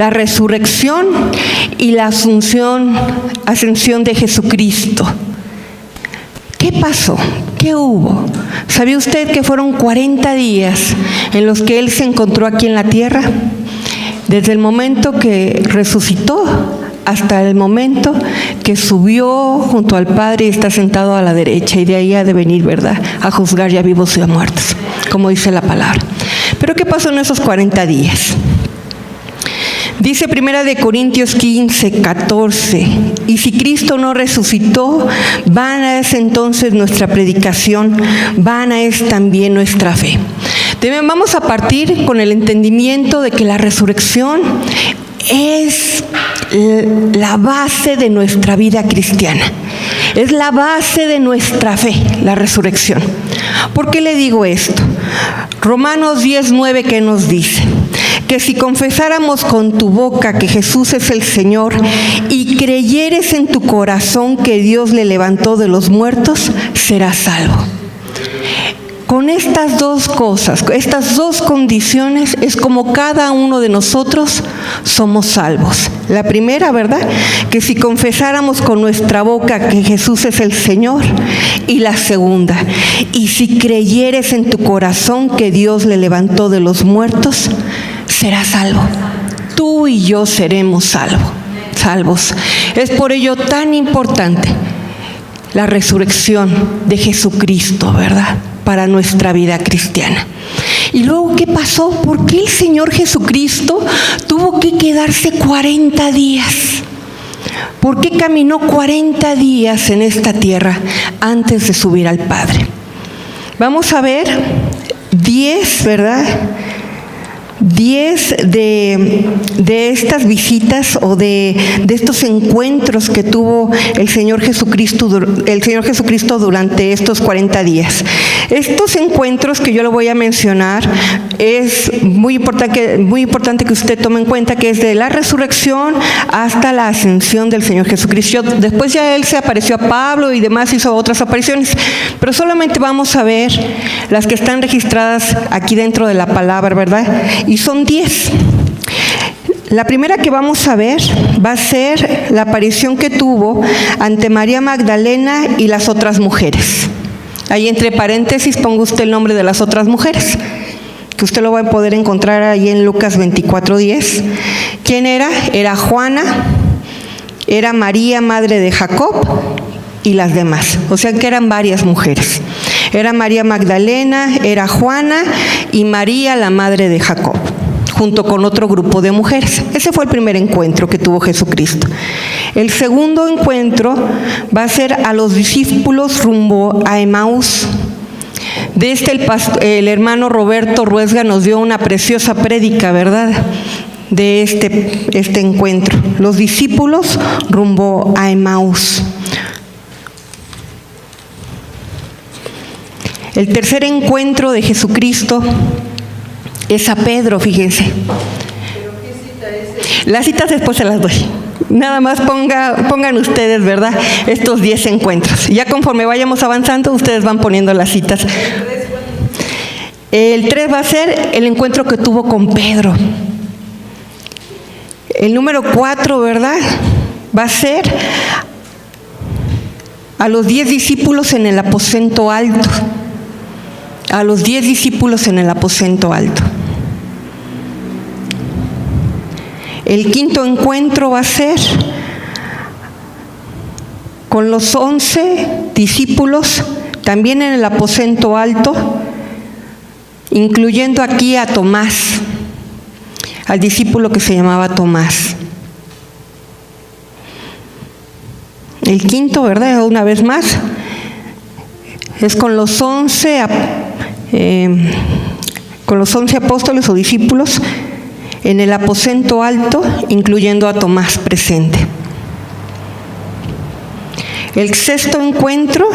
la resurrección y la ascensión de Jesucristo. ¿Qué pasó? ¿Qué hubo? ¿Sabía usted que fueron 40 días en los que Él se encontró aquí en la tierra? Desde el momento que resucitó hasta el momento que subió junto al Padre y está sentado a la derecha, y de ahí ha de venir, ¿verdad?, a juzgar ya vivos y a muertos, como dice la palabra. ¿Pero qué pasó en esos 40 días? Dice 1 de Corintios 15, 14, y si Cristo no resucitó, vana es entonces nuestra predicación, vana es también nuestra fe. Vamos a partir con el entendimiento de que la resurrección es la base de nuestra vida cristiana. Es la base de nuestra fe, la resurrección. ¿Por qué le digo esto? Romanos 10:9, ¿qué nos dice? Que si confesáramos con tu boca que Jesús es el Señor y creyeres en tu corazón que Dios le levantó de los muertos, serás salvo. Con estas dos cosas, estas dos condiciones, es como cada uno de nosotros somos salvos. La primera, ¿verdad?, que si confesáramos con nuestra boca que Jesús es el Señor. Y la segunda, y si creyeres en tu corazón que Dios le levantó de los muertos, serás salvo. Tú y yo seremos salvos. Es por ello tan importante la resurrección de Jesucristo, ¿verdad?, para nuestra vida cristiana. Y luego, ¿qué pasó? ¿Por qué el Señor Jesucristo tuvo que quedarse 40 días? ¿Por qué caminó 40 días en esta tierra antes de subir al Padre? Vamos a ver 10, ¿verdad?, 10 de estas visitas o de estos encuentros que tuvo el Señor Jesucristo durante estos 40 días. Estos encuentros que yo le voy a mencionar es muy importante que usted tome en cuenta que es de la resurrección hasta la ascensión del Señor Jesucristo. Después ya Él se apareció a Pablo y demás, hizo otras apariciones, pero solamente vamos a ver las que están registradas aquí dentro de la palabra, ¿verdad? Y son 10. La primera que vamos a ver va a ser la aparición que tuvo ante María Magdalena y las otras mujeres. Ahí entre paréntesis ponga usted el nombre de las otras mujeres, que usted lo va a poder encontrar ahí en Lucas 24:10. ¿Quién era? Era Juana, era María, madre de Jacob, y las demás. O sea que eran varias mujeres. Era María Magdalena, era Juana y María, la madre de Jacob, junto con otro grupo de mujeres. Ese fue el primer encuentro que tuvo Jesucristo. El segundo encuentro va a ser a los discípulos rumbo a Emaús. De el hermano Roberto Ruesga nos dio una preciosa prédica, ¿verdad?, de este encuentro. Los discípulos rumbo a Emaús. El tercer encuentro de Jesucristo es a Pedro, fíjense. ¿Pero qué cita es esa? Las citas después se las doy. Nada más pongan ustedes, ¿verdad?, estos 10 encuentros. Ya conforme vayamos avanzando, ustedes van poniendo las citas. El 3 va a ser el encuentro que tuvo con Pedro. El número 4, ¿verdad?, va a ser a los 10 discípulos en el aposento alto. A los 10 discípulos en el aposento alto. El quinto encuentro va a ser con los 11 discípulos, también en el aposento alto, incluyendo aquí a Tomás, al discípulo que se llamaba Tomás. El quinto, ¿verdad?, una vez más, es con los 11 apóstoles o discípulos en el aposento alto, incluyendo a Tomás presente. El sexto encuentro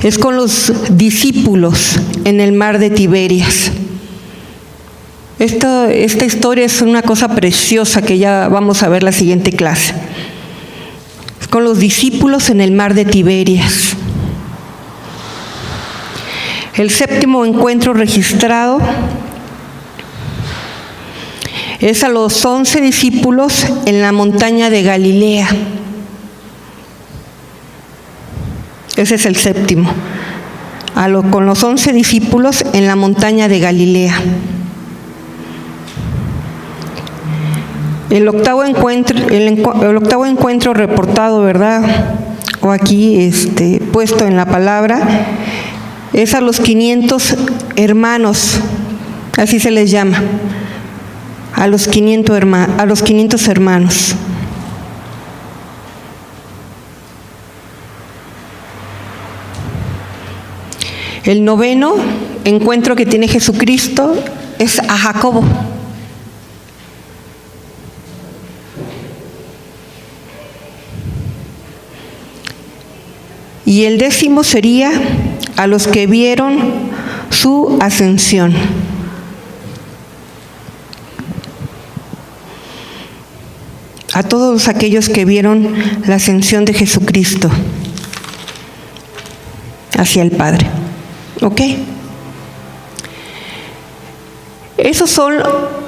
es con los discípulos en el mar de Tiberias. Esta historia es una cosa preciosa que ya vamos a ver la siguiente clase. Es con los discípulos en el mar de Tiberias. El séptimo encuentro registrado Es a los 11 discípulos en la montaña de Galilea. Ese es el séptimo. Con los 11 discípulos en la montaña de Galilea. El octavo encuentro reportado, ¿verdad? O aquí puesto en la palabra, es a los 500 hermanos, así se les llama, a los 500 hermanos. El noveno encuentro que tiene Jesucristo es a Jacobo. Y el 10º sería a los que vieron su ascensión. A todos aquellos que vieron la ascensión de Jesucristo hacia el Padre. ¿Ok? Esos son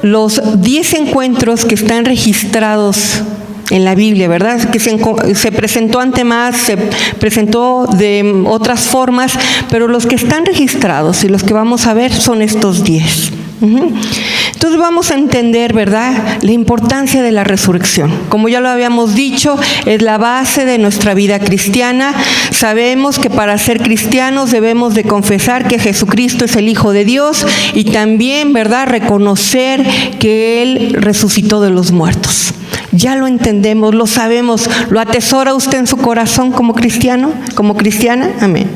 los 10 encuentros que están registrados en la Biblia, ¿verdad? Que se presentó ante más, se presentó de otras formas, pero los que están registrados y los que vamos a ver son estos 10. Entonces vamos a entender, ¿verdad?, la importancia de la resurrección. Como ya lo habíamos dicho, es la base de nuestra vida cristiana. Sabemos que para ser cristianos debemos de confesar que Jesucristo es el Hijo de Dios y también, ¿verdad?, reconocer que Él resucitó de los muertos. Ya lo entendemos, lo sabemos. ¿Lo atesora usted en su corazón como cristiano, como cristiana? Amén.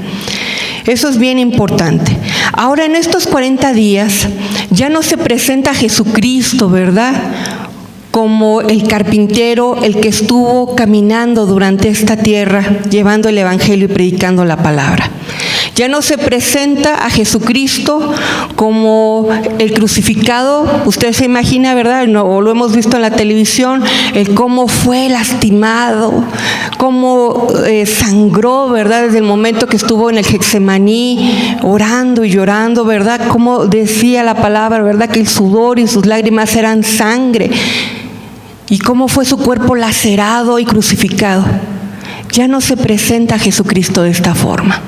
Eso es bien importante. Ahora, en estos 40 días ya no se presenta Jesucristo, ¿verdad?, como el carpintero, el que estuvo caminando durante esta tierra, llevando el Evangelio y predicando la palabra. Ya no se presenta a Jesucristo como el crucificado. Usted se imagina, ¿verdad?, o lo hemos visto en la televisión, el cómo fue lastimado, cómo sangró, ¿verdad?, desde el momento que estuvo en el Getsemaní, orando y llorando, ¿verdad?, cómo decía la palabra, ¿verdad?, que el sudor y sus lágrimas eran sangre, y cómo fue su cuerpo lacerado y crucificado. Ya no se presenta a Jesucristo de esta forma.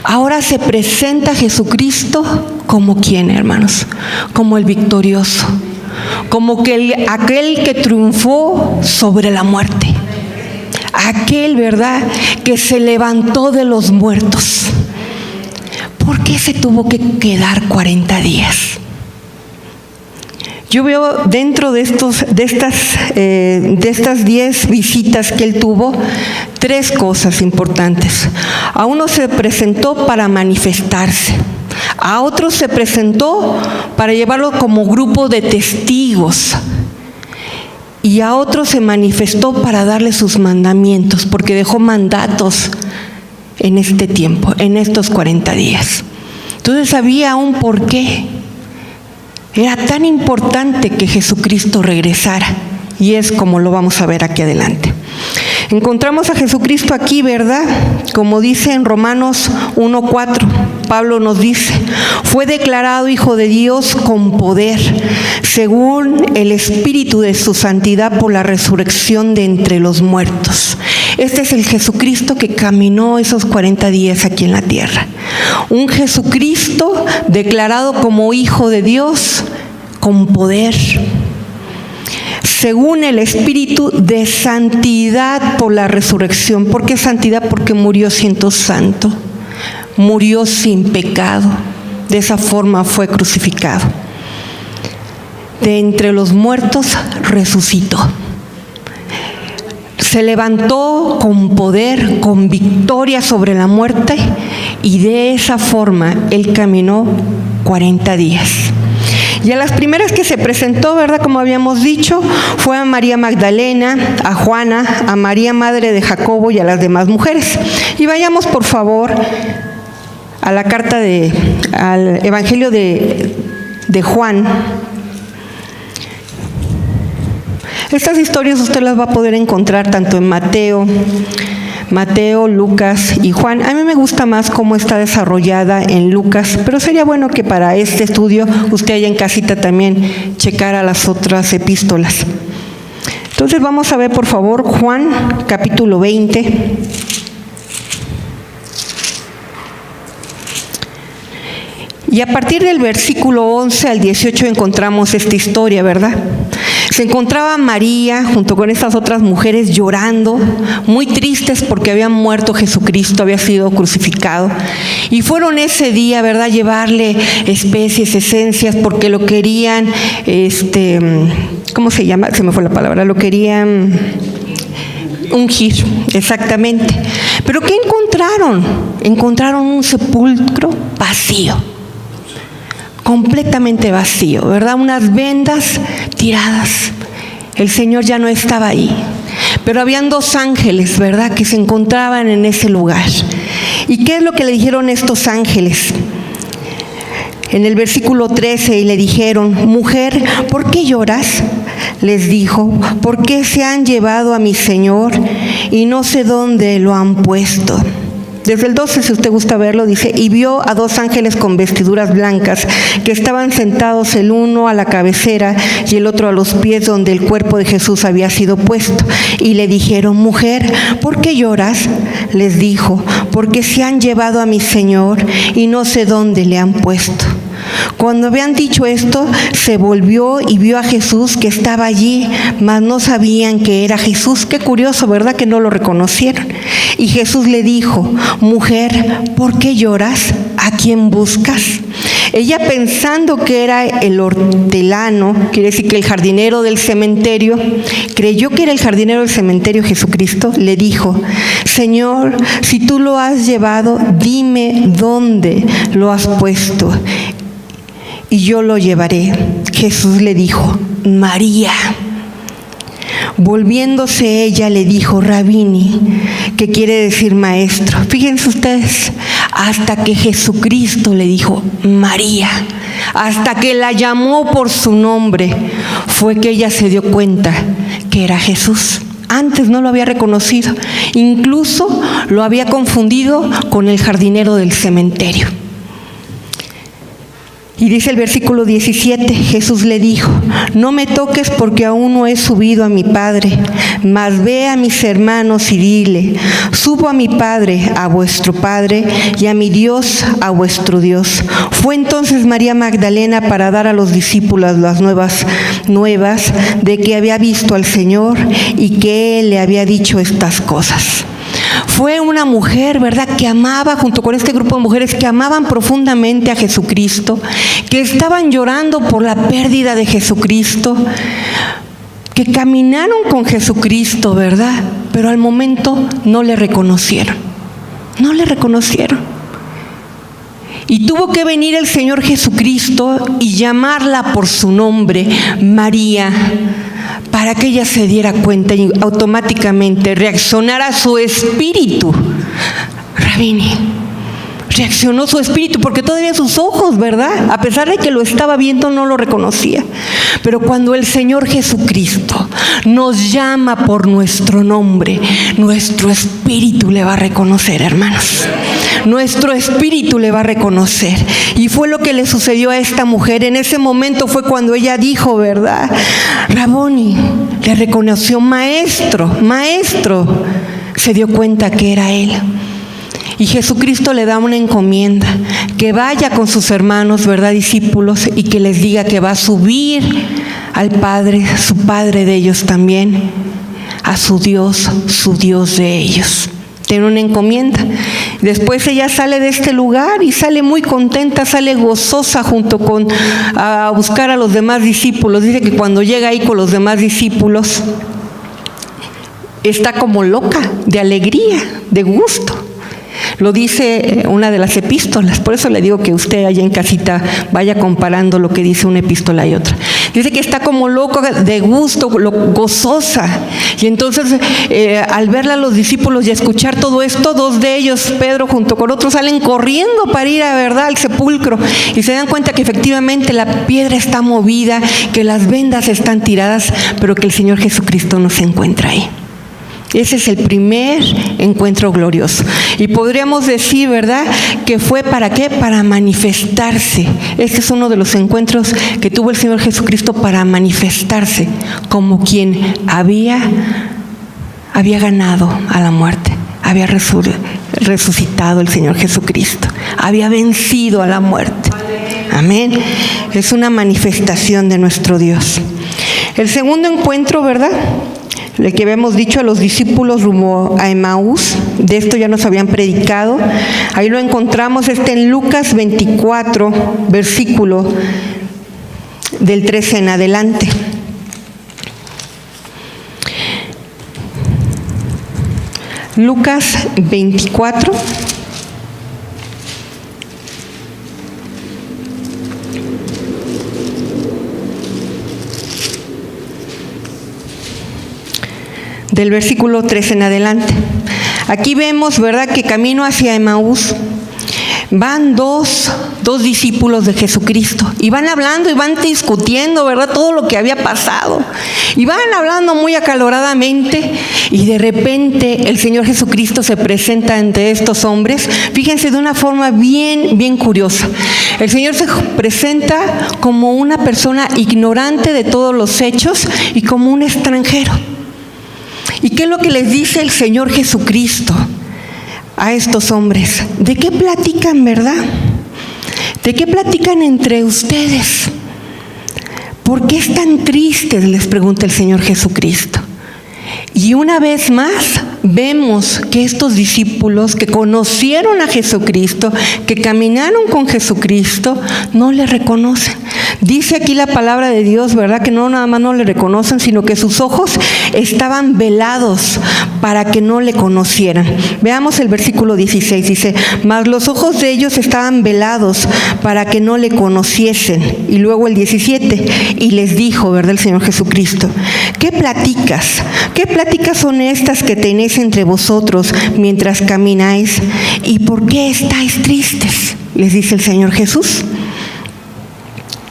Ahora se presenta a Jesucristo como ¿quién, hermanos? Como el victorioso, como que aquel que triunfó sobre la muerte, aquel, ¿verdad?, que se levantó de los muertos. ¿Por qué se tuvo que quedar 40 días? Yo veo dentro de estas 10 visitas que él tuvo, 3 cosas importantes. A uno se presentó para manifestarse, a otro se presentó para llevarlo como grupo de testigos, y a otro se manifestó para darle sus mandamientos, porque dejó mandatos en este tiempo, en estos 40 días. Entonces había un porqué. Era tan importante que Jesucristo regresara, y es como lo vamos a ver aquí adelante. Encontramos a Jesucristo aquí, ¿verdad? Como dice en Romanos 1:4, Pablo nos dice: fue declarado Hijo de Dios con poder, según el Espíritu de su santidad, por la resurrección de entre los muertos. Este es el Jesucristo que caminó esos 40 días aquí en la tierra. Un Jesucristo declarado como Hijo de Dios con poder, según el Espíritu de santidad por la resurrección. ¿Por qué santidad? Porque murió siendo santo, murió sin pecado. De esa forma fue crucificado. De entre los muertos resucitó. Se levantó con poder, con victoria sobre la muerte, y de esa forma él caminó 40 días. Y a las primeras que se presentó, ¿verdad?, como habíamos dicho, fue a María Magdalena, a Juana, a María madre de Jacobo y a las demás mujeres. Y vayamos, por favor, a la carta al Evangelio de Juan. Estas historias usted las va a poder encontrar tanto en Mateo, Mateo, Lucas y Juan. A mí me gusta más cómo está desarrollada en Lucas, pero sería bueno que para este estudio usted allá en casita también checara las otras epístolas. Entonces vamos a ver, por favor, Juan, capítulo 20. Y a partir del versículo 11 al 18 encontramos esta historia, ¿verdad? Se encontraba María junto con estas otras mujeres llorando, muy tristes porque había muerto Jesucristo, había sido crucificado. Y fueron ese día, ¿verdad?, llevarle especies, esencias, porque lo querían, ¿cómo se llama? Se me fue la palabra, lo querían ungir, exactamente. Pero ¿qué encontraron? Encontraron un sepulcro vacío. Completamente vacío, ¿verdad? Unas vendas tiradas. El Señor ya no estaba ahí. Pero habían dos ángeles, ¿verdad?, que se encontraban en ese lugar. ¿Y qué es lo que le dijeron estos ángeles? En el versículo 13, y le dijeron: mujer, ¿por qué lloras? Les dijo: ¿por qué se han llevado a mi Señor y no sé dónde lo han puesto? Desde el 12, si usted gusta verlo, dice: y vio a dos ángeles con vestiduras blancas que estaban sentados, el uno a la cabecera y el otro a los pies donde el cuerpo de Jesús había sido puesto. Y le dijeron: mujer, ¿por qué lloras? Les dijo: porque se han llevado a mi Señor y no sé dónde le han puesto. Cuando habían dicho esto, se volvió y vio a Jesús que estaba allí, mas no sabían que era Jesús. Qué curioso, ¿verdad?, que no lo reconocieron. Y Jesús le dijo: mujer, ¿por qué lloras? ¿A quién buscas? Ella, pensando que era el hortelano, quiere decir que el jardinero del cementerio, creyó que era el jardinero del cementerio Jesucristo, le dijo: Señor, si tú lo has llevado, dime dónde lo has puesto y yo lo llevaré. Jesús le dijo: María. Volviéndose ella le dijo: Rabini, que quiere decir maestro. Fíjense ustedes, hasta que Jesucristo le dijo María, hasta que la llamó por su nombre, fue que ella se dio cuenta que era Jesús. Antes no lo había reconocido, incluso lo había confundido con el jardinero del cementerio. Y dice el versículo 17, Jesús le dijo: no me toques porque aún no he subido a mi Padre, mas ve a mis hermanos y dile: subo a mi Padre, a vuestro Padre, y a mi Dios, a vuestro Dios. Fue entonces María Magdalena para dar a los discípulos las nuevas de que había visto al Señor y que Él le había dicho estas cosas. Fue una mujer, ¿verdad?, que amaba, junto con este grupo de mujeres que amaban profundamente a Jesucristo, que estaban llorando por la pérdida de Jesucristo, que caminaron con Jesucristo, ¿verdad?, pero al momento no le reconocieron. No le reconocieron. Y tuvo que venir el Señor Jesucristo y llamarla por su nombre, María, para que ella se diera cuenta y automáticamente reaccionara su espíritu. Rabini, reaccionó su espíritu, porque todavía sus ojos, ¿verdad?, a pesar de que lo estaba viendo, no lo reconocía. Pero cuando el Señor Jesucristo nos llama por nuestro nombre, nuestro espíritu le va a reconocer, hermanos. Nuestro espíritu le va a reconocer. Y fue lo que le sucedió a esta mujer. En ese momento fue cuando ella dijo, ¿verdad?, Raboni, le reconoció: maestro, maestro. Se dio cuenta que era él. Y Jesucristo le da una encomienda: que vaya con sus hermanos, ¿verdad?, discípulos, y que les diga que va a subir al Padre, su Padre de ellos también, a su Dios de ellos. Tiene una encomienda. Después ella sale de este lugar y sale muy contenta, sale gozosa a buscar a los demás discípulos. Dice que cuando llega ahí con los demás discípulos, está como loca de alegría, de gusto. Lo dice una de las epístolas, por eso le digo que usted allá en casita vaya comparando lo que dice una epístola y otra. Dice que está como loca de gusto, gozosa. Y entonces al verla a los discípulos y escuchar todo esto, dos de ellos, Pedro junto con otros, salen corriendo para ir al sepulcro. Y se dan cuenta que efectivamente la piedra está movida, que las vendas están tiradas, pero que el Señor Jesucristo no se encuentra ahí. Ese es el primer encuentro glorioso. Y podríamos decir, ¿verdad?, que fue ¿para qué? Para manifestarse. Este es uno de los encuentros que tuvo el Señor Jesucristo para manifestarse como quien había ganado a la muerte. Había resucitado el Señor Jesucristo. Había vencido a la muerte. Amén. Es una manifestación de nuestro Dios. El segundo encuentro, ¿verdad?, el que habíamos dicho a los discípulos rumbo a Emaús, de esto ya nos habían predicado. Ahí lo encontramos, en Lucas 24, versículo del 13 en adelante. Lucas 24. Del versículo 13 en adelante. Aquí vemos, ¿verdad?, que camino hacia Emaús van dos discípulos de Jesucristo y van hablando y van discutiendo, ¿verdad?, todo lo que había pasado. Y van hablando muy acaloradamente y de repente el Señor Jesucristo se presenta ante estos hombres. Fíjense, de una forma bien curiosa. El Señor se presenta como una persona ignorante de todos los hechos y como un extranjero. ¿Y qué es lo que les dice el Señor Jesucristo a estos hombres? ¿De qué platican, verdad? ¿De qué platican entre ustedes? ¿Por qué están tristes?, les pregunta el Señor Jesucristo. Y una vez más vemos que estos discípulos que conocieron a Jesucristo, que caminaron con Jesucristo, no le reconocen. Dice aquí la palabra de Dios, ¿verdad?, que no nada más no le reconocen, sino que sus ojos estaban velados para que no le conocieran. Veamos el versículo 16, dice: mas los ojos de ellos estaban velados para que no le conociesen. Y luego el 17, y les dijo, ¿verdad?, el Señor Jesucristo: ¿qué platicas? ¿Qué pláticas son estas que tenéis entre vosotros mientras camináis? ¿Y por qué estáis tristes?, les dice el Señor Jesús.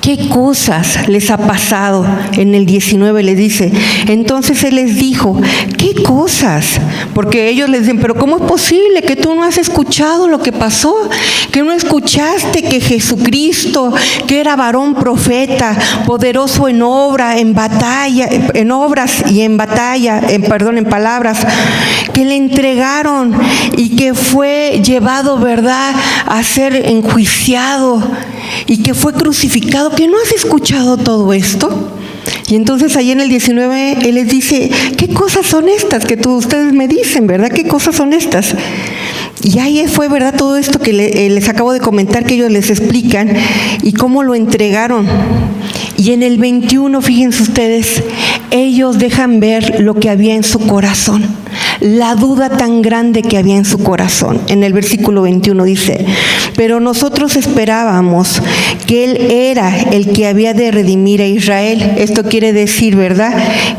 ¿Qué cosas les ha pasado? En el 19 les dice, entonces Él les dijo, ¿qué cosas? Porque ellos les dicen, pero ¿cómo es posible que tú no has escuchado lo que pasó? Que no escuchaste que Jesucristo, que era varón profeta, poderoso en obra, en batalla, en obras y en batalla, en palabras, que le entregaron y que fue llevado, ¿verdad?, a ser enjuiciado y que fue crucificado, ¿que no has escuchado todo esto? Y entonces ahí en el 19 Él les dice, ¿qué cosas son estas que ustedes me dicen, verdad? ¿Qué cosas son estas? Y ahí fue, ¿verdad?, todo esto que les acabo de comentar, que ellos les explican y cómo lo entregaron. Y en el 21, fíjense ustedes, ellos dejan ver lo que había en su corazón, la duda tan grande que había en su corazón. En el versículo 21 dice, pero nosotros esperábamos que Él era el que había de redimir a Israel. Esto quiere decir, ¿verdad?,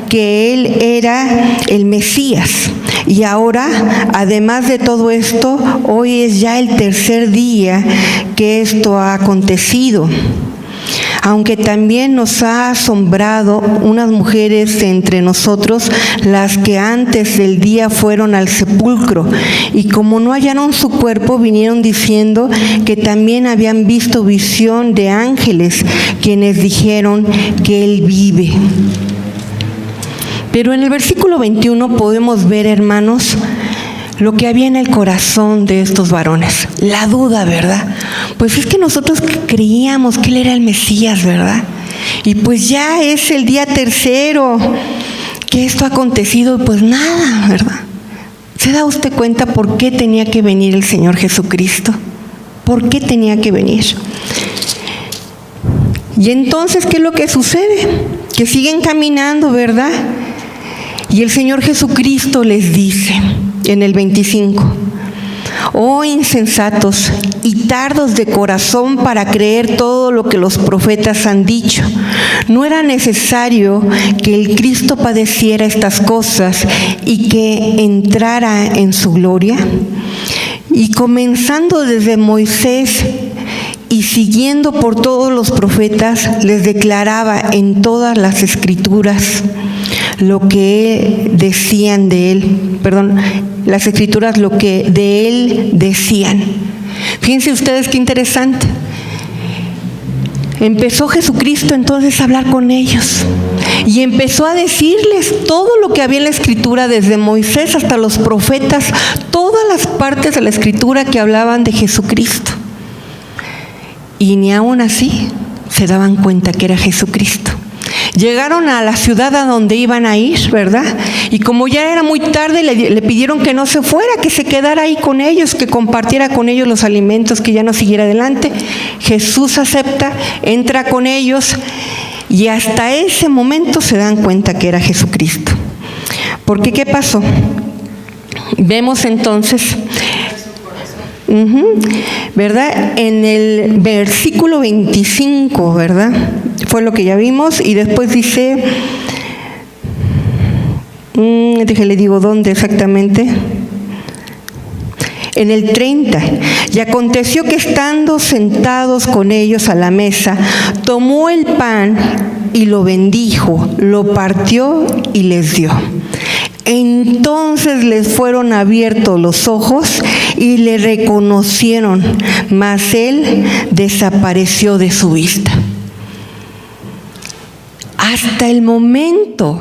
que Él era el Mesías. Y ahora, además de todo esto, hoy es ya el tercer día que esto ha acontecido. Aunque también nos ha asombrado unas mujeres entre nosotros, las que antes del día fueron al sepulcro, y como no hallaron su cuerpo, vinieron diciendo que también habían visto visión de ángeles, quienes dijeron que Él vive. Pero en el versículo 21 podemos ver, hermanos, lo que había en el corazón de estos varones, la duda, ¿verdad? Pues es que nosotros creíamos que Él era el Mesías, ¿verdad? Y pues ya es el día tercero que esto ha acontecido y pues nada, ¿verdad? ¿Se da usted cuenta por qué tenía que venir el Señor Jesucristo? ¿Por qué tenía que venir? Y entonces, ¿qué es lo que sucede? Que siguen caminando, ¿verdad? Y el Señor Jesucristo les dice en el 25, oh insensatos y tardos de corazón para creer todo lo que los profetas han dicho. ¿No era necesario que el Cristo padeciera estas cosas y que entrara en su gloria? Y comenzando desde Moisés y siguiendo por todos los profetas, les declaraba en todas las Escrituras lo que decían de él, las escrituras lo que de él decían. Fíjense ustedes qué interesante. Empezó Jesucristo entonces a hablar con ellos y empezó a decirles todo lo que había en la Escritura, desde Moisés hasta los profetas, todas las partes de la Escritura que hablaban de Jesucristo. Y ni aún así se daban cuenta que era Jesucristo. Llegaron a la ciudad a donde iban a ir, ¿verdad? Y como ya era muy tarde, le pidieron que no se fuera, que se quedara ahí con ellos, que compartiera con ellos los alimentos, que ya no siguiera adelante. Jesús acepta, entra con ellos y hasta ese momento se dan cuenta que era Jesucristo. Porque ¿qué pasó? Vemos entonces, ¿verdad? En el versículo 25, ¿verdad? Fue lo que ya vimos, y después dice, déjale digo dónde exactamente. En el 30, y aconteció que estando sentados con ellos a la mesa, tomó el pan y lo bendijo, lo partió y les dio. Entonces les fueron abiertos los ojos y le reconocieron, mas él desapareció de su vista. Hasta el momento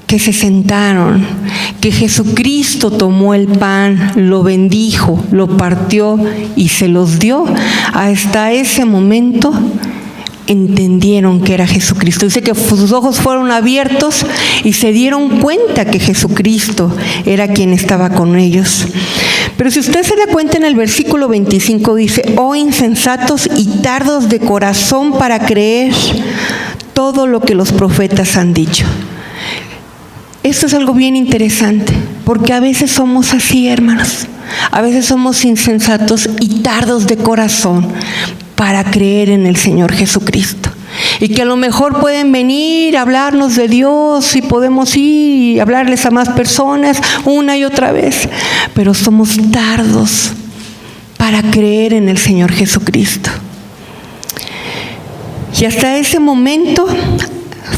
que se sentaron, que Jesucristo tomó el pan, lo bendijo, lo partió y se los dio, hasta ese momento entendieron que era Jesucristo. Dice que sus ojos fueron abiertos y se dieron cuenta que Jesucristo era quien estaba con ellos. Pero si usted se da cuenta, en el versículo 25 dice: oh insensatos y tardos de corazón para creer todo lo que los profetas han dicho. Esto es algo bien interesante, porque a veces somos así, hermanos. A veces somos insensatos y tardos de corazón para creer en el Señor Jesucristo. Y que a lo mejor pueden venir a hablarnos de Dios y podemos ir y hablarles a más personas una y otra vez, pero somos tardos para creer en el Señor Jesucristo. Y hasta ese momento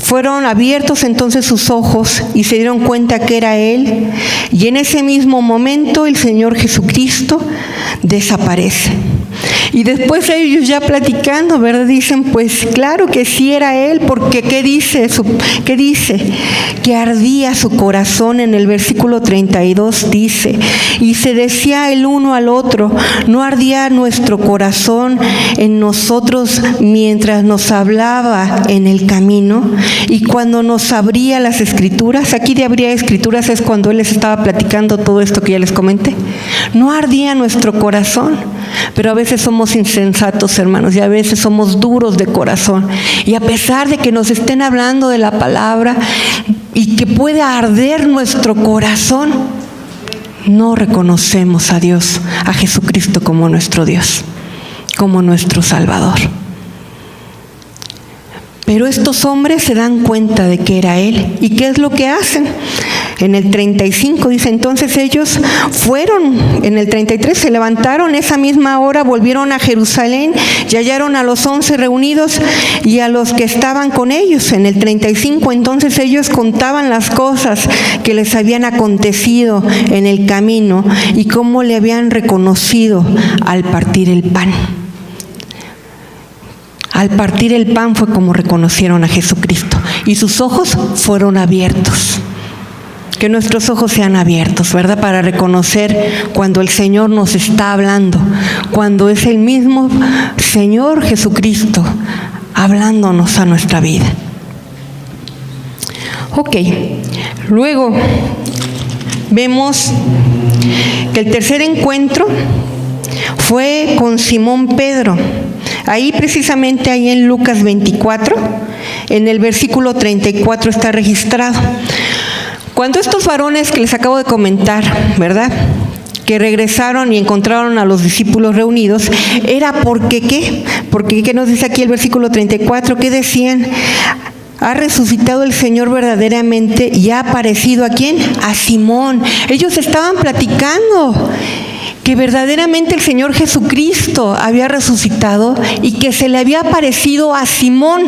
fueron abiertos entonces sus ojos y se dieron cuenta que era Él. Y en ese mismo momento el Señor Jesucristo desaparece. Y después ellos ya platicando, ¿verdad? Dicen, pues claro que sí era Él, porque ¿qué dice? Que ardía su corazón. En el versículo 32 dice, y se decía el uno al otro, ¿no ardía nuestro corazón en nosotros mientras nos hablaba en el camino? Y cuando nos abría las escrituras, aquí de abría escrituras es cuando Él les estaba platicando todo esto que ya les comenté. No ardía nuestro corazón. Pero a veces somos insensatos, hermanos, y a veces somos duros de corazón. Y a pesar de que nos estén hablando de la palabra y que pueda arder nuestro corazón, no reconocemos a Dios, a Jesucristo como nuestro Dios, como nuestro Salvador. Pero estos hombres se dan cuenta de que era Él. ¿Y qué es lo que hacen? En el 35 dice, entonces ellos fueron, en el 33 se levantaron esa misma hora, volvieron a Jerusalén y hallaron a los 11 reunidos y a los que estaban con ellos. En el 35 entonces ellos contaban las cosas que les habían acontecido en el camino y cómo le habían reconocido al partir el pan. Al partir el pan fue como reconocieron a Jesucristo y sus ojos fueron abiertos. Que nuestros ojos sean abiertos, ¿verdad? Para reconocer cuando el Señor nos está hablando, cuando es el mismo Señor Jesucristo hablándonos a nuestra vida. Ok, luego vemos que el tercer encuentro fue con Simón Pedro. Ahí precisamente, ahí en Lucas 24, en el versículo 34 está registrado. Cuando estos varones que les acabo de comentar, ¿verdad?, que regresaron y encontraron a los discípulos reunidos, era porque ¿qué? Porque ¿qué nos dice aquí el versículo 34? ¿Qué decían? Ha resucitado el Señor verdaderamente y ha aparecido ¿a quién? A Simón. Ellos estaban platicando que verdaderamente el Señor Jesucristo había resucitado y que se le había aparecido a Simón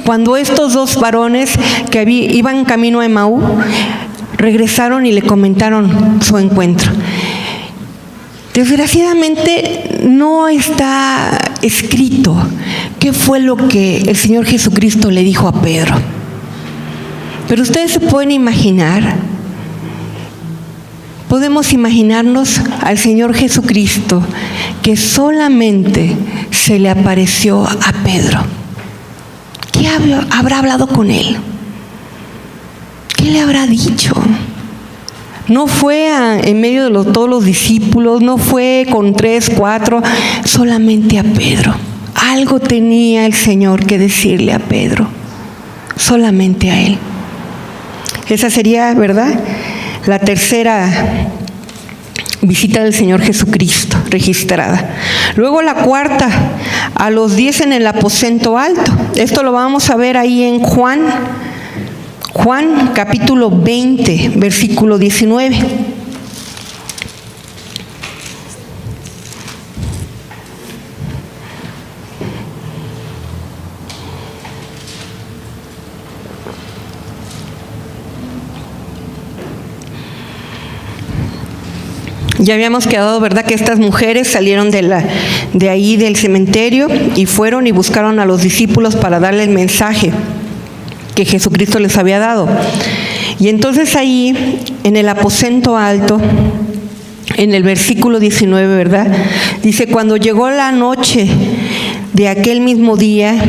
cuando estos dos varones que iban camino a Emaú regresaron y le comentaron su encuentro. Desgraciadamente no está escrito qué fue lo que el Señor Jesucristo le dijo a Pedro. Pero ustedes se pueden imaginar, podemos imaginarnos al Señor Jesucristo que solamente se le apareció a Pedro. ¿Qué habrá hablado con él? ¿Qué le habrá dicho? No fue en medio de todos los discípulos, no fue con 3, 4, solamente a Pedro. Algo tenía el Señor que decirle a Pedro, solamente a él. Esa sería, ¿verdad?, la tercera visita del Señor Jesucristo registrada. Luego la cuarta, a los 10 en el aposento alto. Esto lo vamos a ver ahí en Juan capítulo 20, versículo 19. Ya habíamos quedado, ¿verdad?, que estas mujeres salieron de ahí del cementerio y fueron y buscaron a los discípulos para darle el mensaje que Jesucristo les había dado. Y entonces ahí, en el aposento alto, en el versículo 19, ¿verdad?, dice: cuando llegó la noche de aquel mismo día,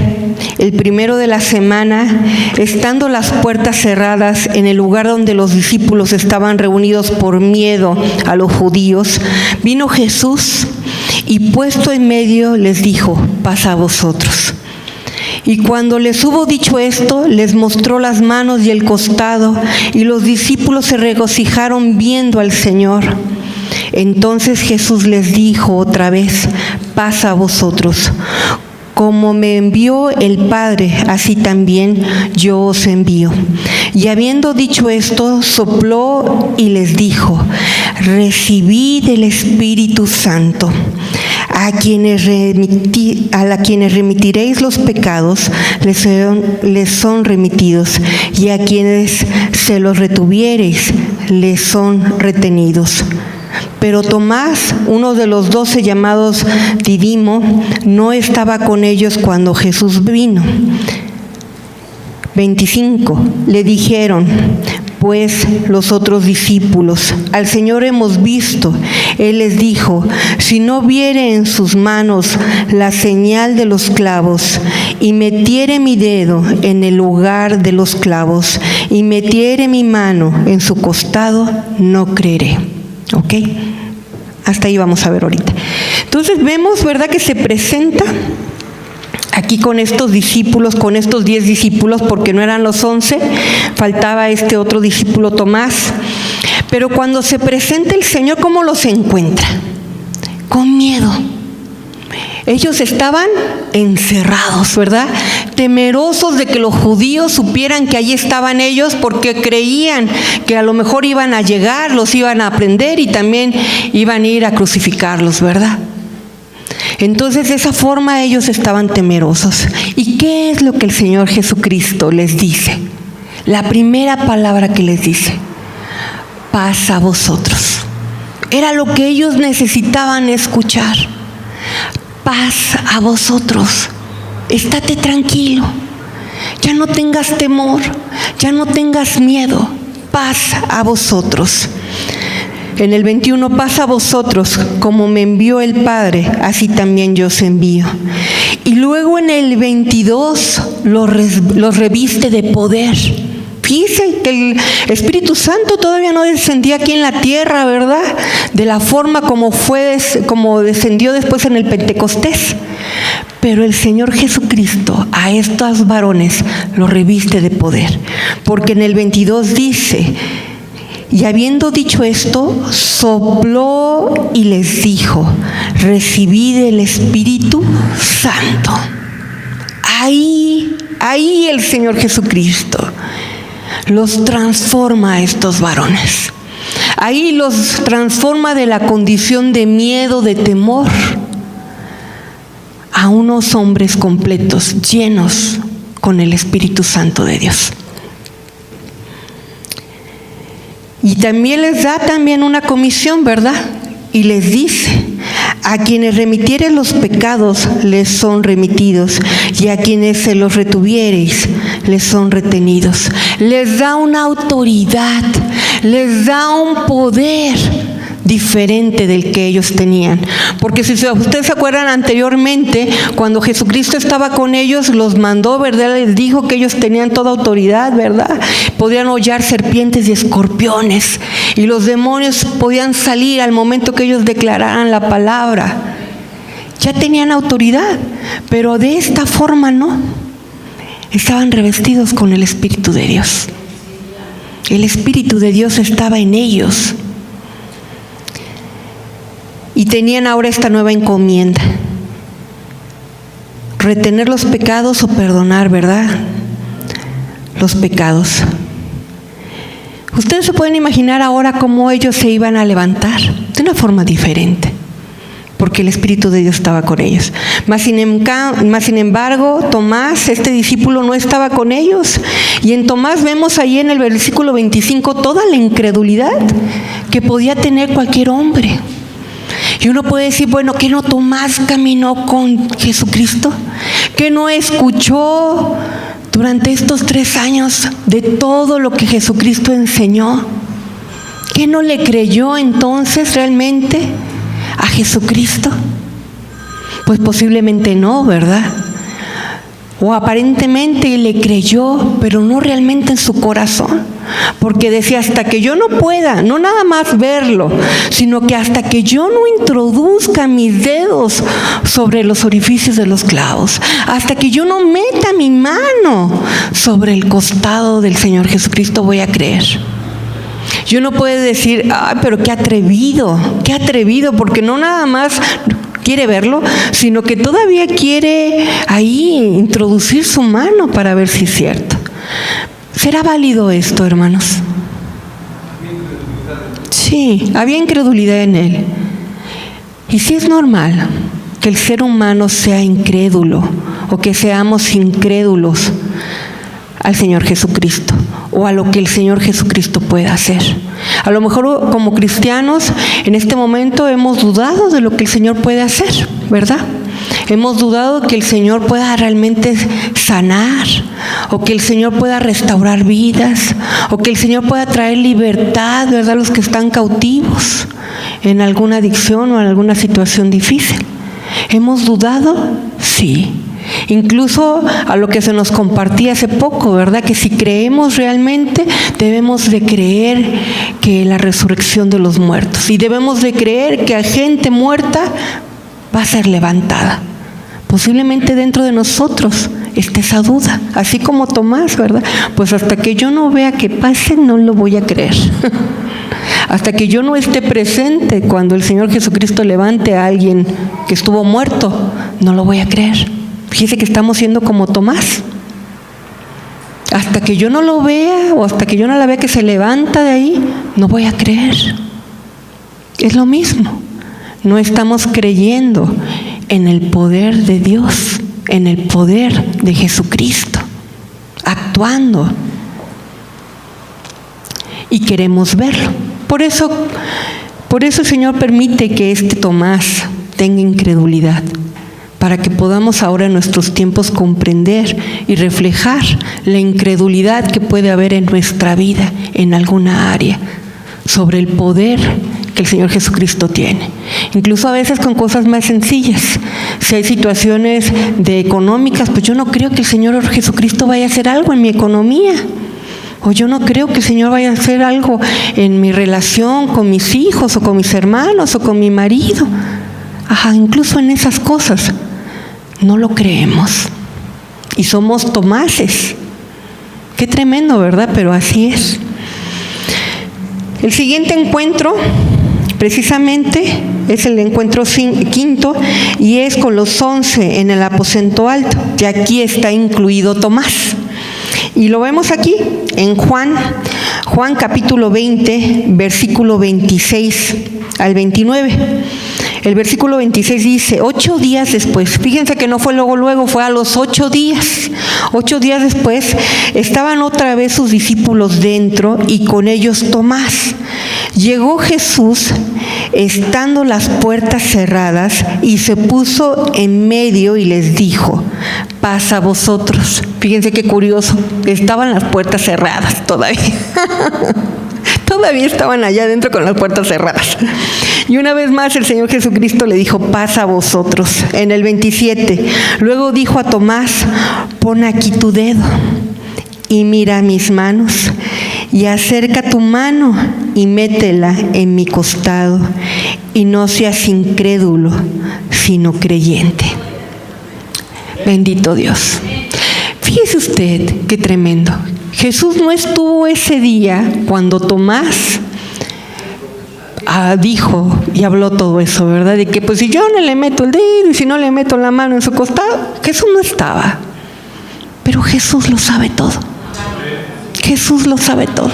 el primero de la semana, estando las puertas cerradas en el lugar donde los discípulos estaban reunidos por miedo a los judíos, vino Jesús y puesto en medio les dijo: paz a vosotros. Y cuando les hubo dicho esto, les mostró las manos y el costado, y los discípulos se regocijaron viendo al Señor. Entonces Jesús les dijo otra vez: paz a vosotros. Como me envió el Padre, así también yo os envío. Y habiendo dicho esto, sopló y les dijo: recibid el Espíritu Santo. A quienes remitiréis los pecados, les son remitidos, y a quienes se los retuviereis, les son retenidos. Pero Tomás, uno de los 12 llamados Didimo, no estaba con ellos cuando Jesús vino. 25. Le dijeron pues los otros discípulos: al Señor hemos visto. Él les dijo: si no viere en sus manos la señal de los clavos, y metiere mi dedo en el lugar de los clavos, y metiere mi mano en su costado, no creeré. ¿Ok? Hasta ahí vamos a ver ahorita. Entonces vemos, ¿verdad?, que se presenta aquí con estos discípulos, con estos 10 discípulos, porque no eran los 11, faltaba este otro discípulo Tomás. Pero cuando se presenta el Señor, ¿cómo los encuentra? Con miedo. Ellos estaban encerrados, ¿verdad?, temerosos de que los judíos supieran que allí estaban ellos, porque creían que a lo mejor iban a llegar, los iban a prender y también iban a ir a crucificarlos, ¿verdad? Entonces, de esa forma ellos estaban temerosos. ¿Y qué es lo que el Señor Jesucristo les dice? La primera palabra que les dice: paz a vosotros. Era lo que ellos necesitaban escuchar. Paz a vosotros. Estate tranquilo. Ya no tengas temor. Ya no tengas miedo. Paz a vosotros. En el 21, paz a vosotros, como me envió el Padre, así también yo os envío. Y luego en el 22 los reviste de poder. Fíjense que el Espíritu Santo todavía no descendía aquí en la tierra, ¿verdad?, de la forma como descendió después en el Pentecostés. Pero el Señor Jesucristo a estos varones los reviste de poder. Porque en el 22 dice: y habiendo dicho esto, sopló y les dijo: recibid el Espíritu Santo. Ahí el Señor Jesucristo los transforma a estos varones. Ahí los transforma de la condición de miedo, de temor, a unos hombres completos, llenos con el Espíritu Santo de Dios. Y también les da una comisión, ¿verdad? Y les dice: a quienes remitiereis los pecados les son remitidos, y a quienes se los retuviereis les son retenidos. Les da una autoridad, les da un poder diferente del que ellos tenían. Porque si ustedes se acuerdan anteriormente, cuando Jesucristo estaba con ellos, los mandó, ¿verdad? Les dijo que ellos tenían toda autoridad, ¿verdad? Podían hollar serpientes y escorpiones, y los demonios podían salir al momento que ellos declararan la palabra. Ya tenían autoridad, pero de esta forma no. Estaban revestidos con el Espíritu de Dios. El Espíritu de Dios estaba en ellos. Y tenían ahora esta nueva encomienda: retener los pecados o perdonar, ¿verdad? Los pecados. Ustedes se pueden imaginar ahora cómo ellos se iban a levantar de una forma diferente, porque el Espíritu de Dios estaba con ellos. Mas sin embargo, Tomás, este discípulo, no estaba con ellos. Y en Tomás vemos ahí en el versículo 25 toda la incredulidad que podía tener cualquier hombre. Y uno puede decir, bueno, ¿que no Tomás caminó con Jesucristo? ¿Que no escuchó durante estos 3 años de todo lo que Jesucristo enseñó? ¿Que no le creyó entonces realmente a Jesucristo? Pues posiblemente no, ¿verdad? O aparentemente le creyó, pero no realmente en su corazón. Porque decía: hasta que yo no pueda, no nada más verlo, sino que hasta que yo no introduzca mis dedos sobre los orificios de los clavos, hasta que yo no meta mi mano sobre el costado del Señor Jesucristo, voy a creer. Y uno puede decir: ay, pero qué atrevido, porque no nada más quiere verlo, sino que todavía quiere ahí introducir su mano para ver si es cierto. ¿Será válido esto, hermanos? Sí, había incredulidad en él. Y sí es normal que el ser humano sea incrédulo, o que seamos incrédulos al Señor Jesucristo, o a lo que el Señor Jesucristo pueda hacer. A lo mejor como cristianos en este momento hemos dudado de lo que el Señor puede hacer, ¿verdad? Hemos dudado que el Señor pueda realmente sanar, o que el Señor pueda restaurar vidas, o que el Señor pueda traer libertad, ¿verdad?, a los que están cautivos en alguna adicción o en alguna situación difícil. ¿Hemos dudado? Sí. Incluso a lo que se nos compartía hace poco, ¿verdad? Que si creemos realmente, debemos de creer que la resurrección de los muertos, y debemos de creer que a gente muerta va a ser levantada. Posiblemente dentro de nosotros esté esa duda, así como Tomás, ¿verdad? Pues hasta que yo no vea que pase, no lo voy a creer. Hasta que yo no esté presente cuando el Señor Jesucristo levante a alguien que estuvo muerto, no lo voy a creer. Fíjese que estamos siendo como Tomás. Hasta que yo no lo vea, o hasta que yo no la vea que se levanta de ahí, no voy a creer. Es lo mismo. No estamos creyendo en el poder de Dios, en el poder de Jesucristo, actuando. Y queremos verlo. Por eso el Señor permite que este Tomás tenga incredulidad, para que podamos ahora en nuestros tiempos comprender y reflejar la incredulidad que puede haber en nuestra vida, en alguna área, sobre el poder que el Señor Jesucristo tiene. Incluso a veces con cosas más sencillas. Si hay situaciones económicas, pues yo no creo que el Señor Jesucristo vaya a hacer algo en mi economía. O yo no creo que el Señor vaya a hacer algo en mi relación con mis hijos, o con mis hermanos, o con mi marido. Incluso en esas cosas no lo creemos. Y somos Tomases. Qué tremendo, ¿verdad? Pero así es. El siguiente encuentro, precisamente, es el encuentro quinto, y es con los 11 en el aposento alto. Y aquí está incluido Tomás. Y lo vemos aquí, en Juan Juan capítulo 20, versículo 26 al 29. El versículo 26 dice, 8 días después, fíjense que no fue luego, fue a los 8 días. 8 días después estaban otra vez sus discípulos dentro y con ellos Tomás. Llegó Jesús estando las puertas cerradas y se puso en medio y les dijo, paz a vosotros. Fíjense qué curioso, estaban las puertas cerradas todavía. Todavía estaban allá adentro con las puertas cerradas. Y una vez más el Señor Jesucristo le dijo, paz a vosotros. En el 27, luego dijo a Tomás, pon aquí tu dedo y mira mis manos, y acerca tu mano y métela en mi costado, y no seas incrédulo, sino creyente. Bendito Dios. Fíjese usted qué tremendo. Jesús no estuvo ese día cuando Tomás dijo y habló todo eso, ¿verdad? De que pues si yo no le meto el dedo y si no le meto la mano en su costado, Jesús no estaba. Pero Jesús lo sabe todo. Jesús lo sabe todo.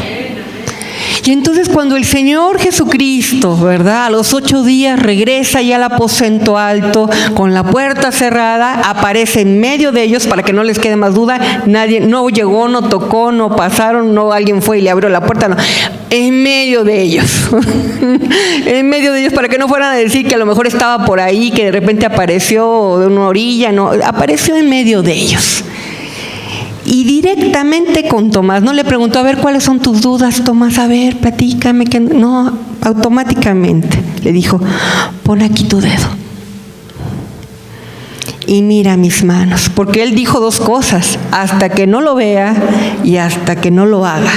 Y entonces cuando el Señor Jesucristo, ¿verdad?, a los 8 días regresa ya al aposento alto con la puerta cerrada, aparece en medio de ellos para que no les quede más duda, nadie, no llegó, no tocó, no pasaron, no alguien fue y le abrió la puerta, no, en medio de ellos, en medio de ellos, para que no fueran a decir que a lo mejor estaba por ahí, que de repente apareció de una orilla, no, apareció en medio de ellos. Y directamente con Tomás, no le preguntó, a ver, ¿cuáles son tus dudas, Tomás? A ver, platícame. No, automáticamente le dijo, pon aquí tu dedo y mira mis manos. Porque él dijo 2 cosas, hasta que no lo vea y hasta que no lo haga.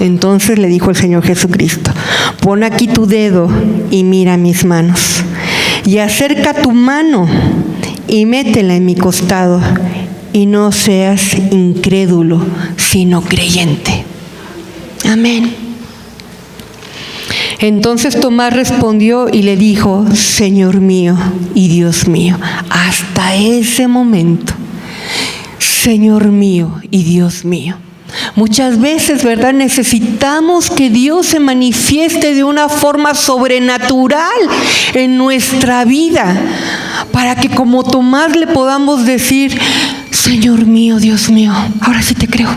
Entonces le dijo el Señor Jesucristo, pon aquí tu dedo y mira mis manos. Y acerca tu mano y métela en mi costado. Y no seas incrédulo, sino creyente. Amén. Entonces Tomás respondió y le dijo, Señor mío y Dios mío. Hasta ese momento, Señor mío y Dios mío. Muchas veces, ¿verdad?, necesitamos que Dios se manifieste de una forma sobrenatural en nuestra vida, para que como Tomás le podamos decir, Señor mío, Dios mío, ahora sí te creo.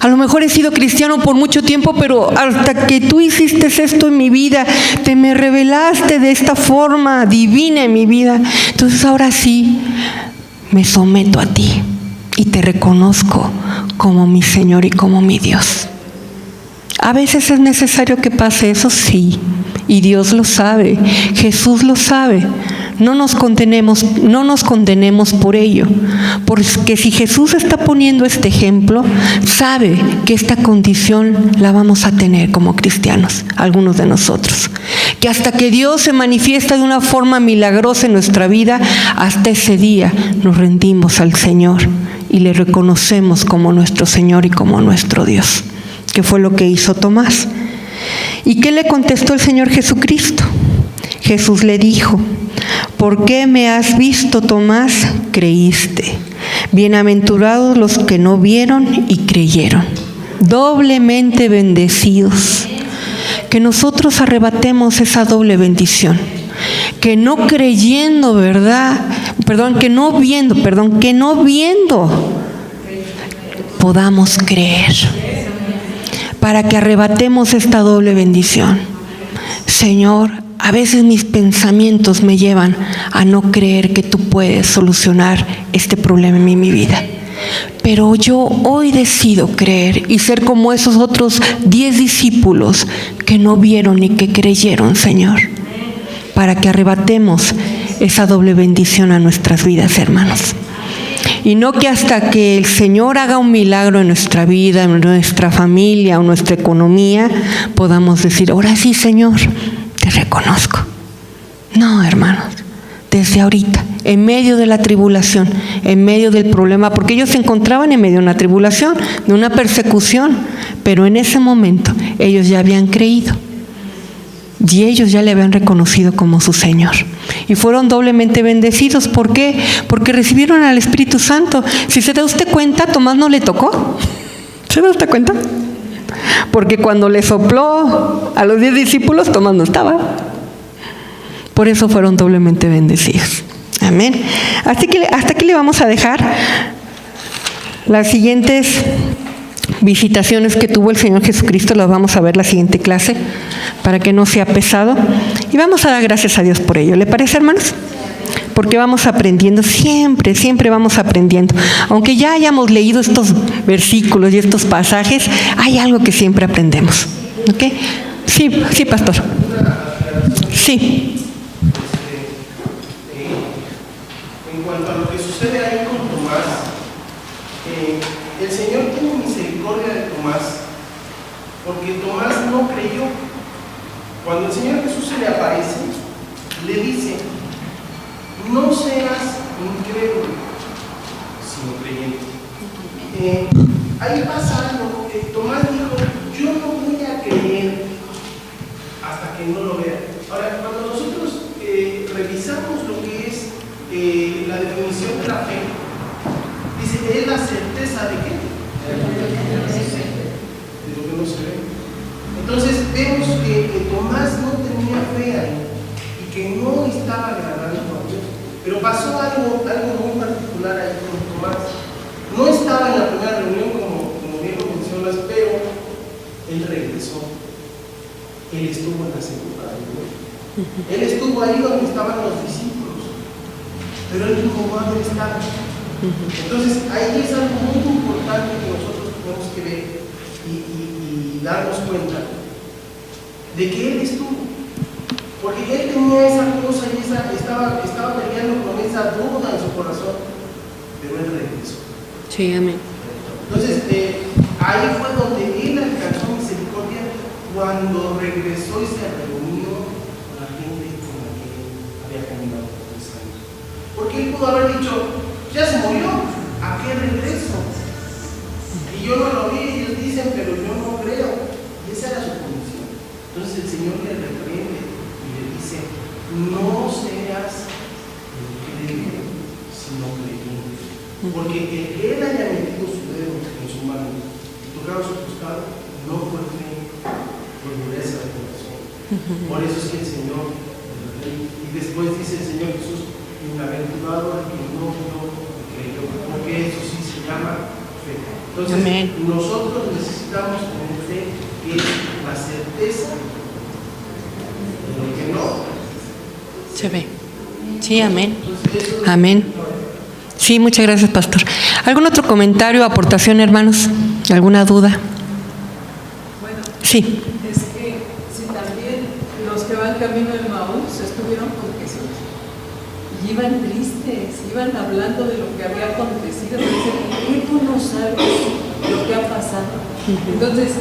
A lo mejor he sido cristiano por mucho tiempo, pero hasta que tú hiciste esto en mi vida, te me revelaste de esta forma divina en mi vida. Entonces ahora sí, me someto a ti y te reconozco como mi Señor y como mi Dios. A veces es necesario que pase eso, sí, y Dios lo sabe, Jesús lo sabe. No nos condenemos por ello, porque si Jesús está poniendo este ejemplo, sabe que esta condición la vamos a tener como cristianos, algunos de nosotros. Que hasta que Dios se manifiesta de una forma milagrosa en nuestra vida, hasta ese día nos rendimos al Señor y le reconocemos como nuestro Señor y como nuestro Dios, que fue lo que hizo Tomás. ¿Y qué le contestó el Señor Jesucristo? Jesús le dijo, ¿por qué me has visto, Tomás? Creíste. Bienaventurados los que no vieron y creyeron. Doblemente bendecidos. Que nosotros arrebatemos esa doble bendición. Que no creyendo, ¿verdad? Que no viendo, podamos creer. Para que arrebatemos esta doble bendición. Señor, a veces mis pensamientos me llevan a no creer que tú puedes solucionar este problema en mi vida. Pero yo hoy decido creer y ser como esos otros 10 discípulos que no vieron ni que creyeron, Señor. Para que arrebatemos esa doble bendición a nuestras vidas, hermanos. Y no que hasta que el Señor haga un milagro en nuestra vida, en nuestra familia o nuestra economía, podamos decir, ahora sí, Señor, te reconozco. No, hermanos, desde ahorita, en medio de la tribulación, en medio del problema, porque ellos se encontraban en medio de una tribulación, de una persecución, pero en ese momento ellos ya habían creído. Y ellos ya le habían reconocido como su Señor. Y fueron doblemente bendecidos. ¿Por qué? Porque recibieron al Espíritu Santo. Si se da usted cuenta, Tomás no le tocó. ¿Se da usted cuenta? porque cuando le sopló a los 10 discípulos, Tomás no estaba. Por eso fueron doblemente bendecidos. Amén. Así que hasta aquí le vamos a dejar las siguientes visitaciones que tuvo el Señor Jesucristo. Las vamos a ver la siguiente clase para que no sea pesado. Y vamos a dar gracias a Dios por ello. ¿Le parece, hermanos? Porque vamos aprendiendo, siempre vamos aprendiendo. Aunque ya hayamos leído estos versículos y estos pasajes, hay algo que siempre aprendemos. ¿Ok? Sí, pastor. Sí. En cuanto a lo que sucede ahí con Tomás, el Señor tiene misericordia de Tomás, porque Tomás no creyó. Cuando el Señor Jesús se le aparece, le dice: no seas incrédulo, sino creyente. Ahí pasa algo. Tomás dijo: yo no voy a creer hasta que no lo vea. Ahora, cuando nosotros revisamos lo que es la definición de la fe, dice: es la certeza de qué? De lo que no se ve. Entonces vemos que Tomás no tenía fe ahí y que no estaba agradando a Dios. Pero pasó algo muy particular ahí con Tomás. No estaba en la primera reunión, como bien lo mencionas, pero él regresó. Él estuvo en la segunda reunión. Él estuvo ahí donde estaban los discípulos, pero él dijo: no haber estado. Entonces ahí es algo muy importante que nosotros tenemos que ver y darnos cuenta de que él estuvo, porque él tenía esa cosa y estaba peleando con esa duda en su corazón, pero él regresó. Sí, amén. Entonces ahí fue donde él alcanzó misericordia, cuando regresó y se reunió con la gente con la que él había caminado por 3 años. Porque él pudo haber dicho: ya se murió, ¿a qué regreso? Y yo no lo vi, ellos dicen, pero yo no creo. Y esa era su condición. Entonces el Señor le reprende y le dice: no seas incrédulo, sino creyente. Porque el que él haya metido su dedo en su mano y tocado su costado, no fue fe, fue dureza de corazón. Por eso es que el Señor, y después dice el Señor Jesús: bienaventurado el que no creyó, porque eso sí se llama fe. Entonces, amén. Nosotros necesitamos tener fe, que es la certeza de lo que no se ve. Sí, amén. Amén. Sí, muchas gracias, pastor. ¿Algún otro comentario o aportación, hermanos? ¿Alguna duda? Bueno, sí. Es que si también los que van camino de Maús estuvieron con Jesús y iban tristes, iban hablando de lo que había acontecido, dicen: ¿qué tú no sabes lo que ha pasado? Entonces,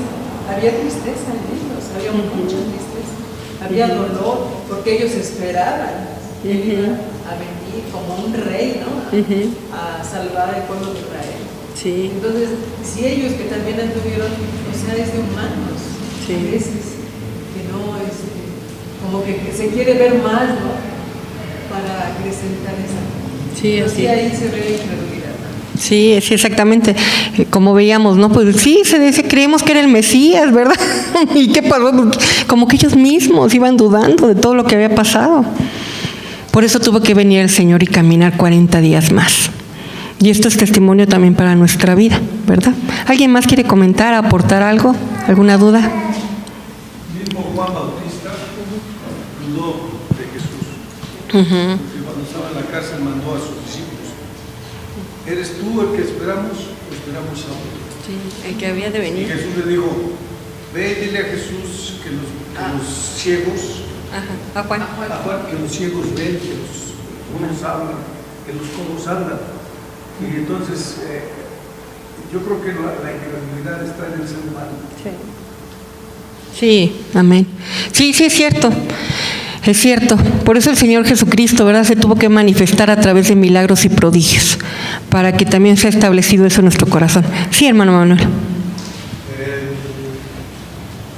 había tristeza en ellos, había mucha tristeza, había dolor, porque ellos esperaban que él iba a venir como un rey, ¿no? A salvar al pueblo de Israel. Sí. Entonces, si ellos que también anduvieron, o sea, es de humanos, sí, a veces, que no es, como que se quiere ver más, ¿no? Para acrecentar esa. Sí, así. Ahí se ve incredulidad. Sí, sí, exactamente. Como veíamos, ¿no? Pues sí, creímos que era el Mesías, ¿verdad? ¿Y qué pasó? Como que ellos mismos iban dudando de todo lo que había pasado. Por eso tuvo que venir el Señor y caminar 40 días más. Y esto es testimonio también para nuestra vida, ¿verdad? ¿Alguien más quiere comentar, aportar algo? ¿Alguna duda? Mismo Juan Bautista dudó de Jesús. Porque cuando estaba en la cárcel mandó a sus discípulos: ¿eres tú el que esperamos o esperamos a otro? Sí, el que había de venir. Y Jesús le dijo: ve y dile a Jesús que los ciegos, a Juan, que los ciegos ven, que los unos hablan, que los cojos andan. Y entonces yo creo que la incredulidad está en el ser humano. Sí, amén. Sí, sí, es cierto. Es cierto. Por eso el Señor Jesucristo, ¿verdad?, se tuvo que manifestar a través de milagros y prodigios, para que también sea establecido eso en nuestro corazón. Sí, hermano Manuel. Yo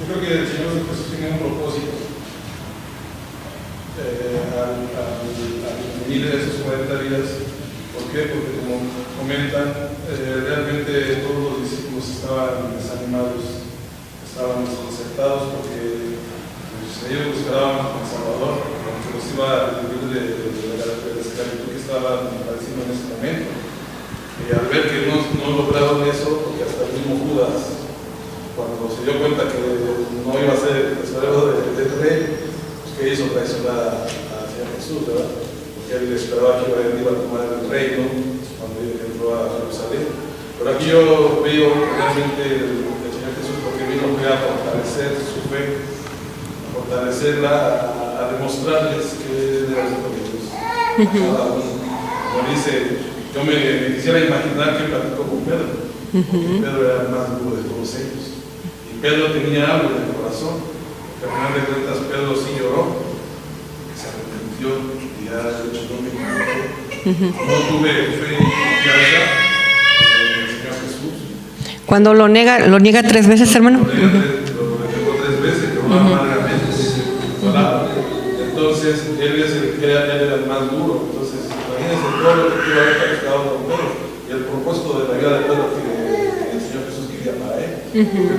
creo que el Señor Jesús tiene un propósito al venir de esos 40 días. ¿Por qué? Porque, como comentan, realmente todos los discípulos estaban desanimados, estaban desconcertados porque pues, ellos buscaban a Salvador, porque los iba a vivir de la esclavitud que estaba padeciendo en ese momento. Y al ver que no lograron eso, porque hasta el mismo Judas, cuando se dio cuenta que no iba a ser el tesorero del rey, pues que hizo traicionar al Señor Jesús, ¿verdad? Porque él esperaba que iba a tomar el reino cuando entró a Jerusalén. Pero aquí yo veo realmente el Señor Jesús porque vino a fortalecer su fe, a fortalecerla, a demostrarles que era el Hijo de Dios. Cada uno, como dice, yo me quisiera imaginar que platicó con Pedro, porque Pedro era el más duro de todos ellos. Y Pedro tenía algo en el corazón, que al final de cuentas Pedro sí lloró, que se arrepintió y ya de hecho no me equivoqué. No tuve fe y confianza en el Señor Jesús. Cuando lo niega 3 veces, hermano. Lo negó 3 veces, pero amargamente, dice su palabra. Entonces, él era el más duro. Entonces, imagínense todo lo que pudo haber practicado con Pedro y el propósito de la vida de Pedro que el Señor Jesús quería para él.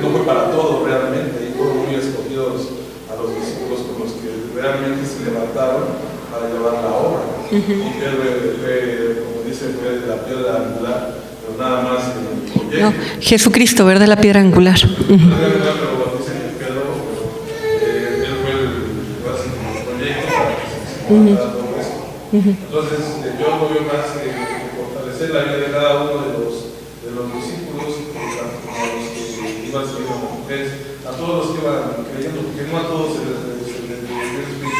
No fue para todos realmente, y fueron muy escogidos a los discípulos con los que realmente se levantaron para llevar la obra. Y Pedro fue, como dice, fue la piedra angular, pero nada más en el proyecto. No, Jesucristo, ¿verdad? La piedra angular. Pero lo dicen que Pedro, él fue el proyecto para que se levantara todo esto. Entonces, yo lo veo más fortalecer la vida de cada uno de los discípulos, tanto como a los que iban siguiendo a las mujeres, a todos los que iban creyendo, porque no a todos se les dio el Espíritu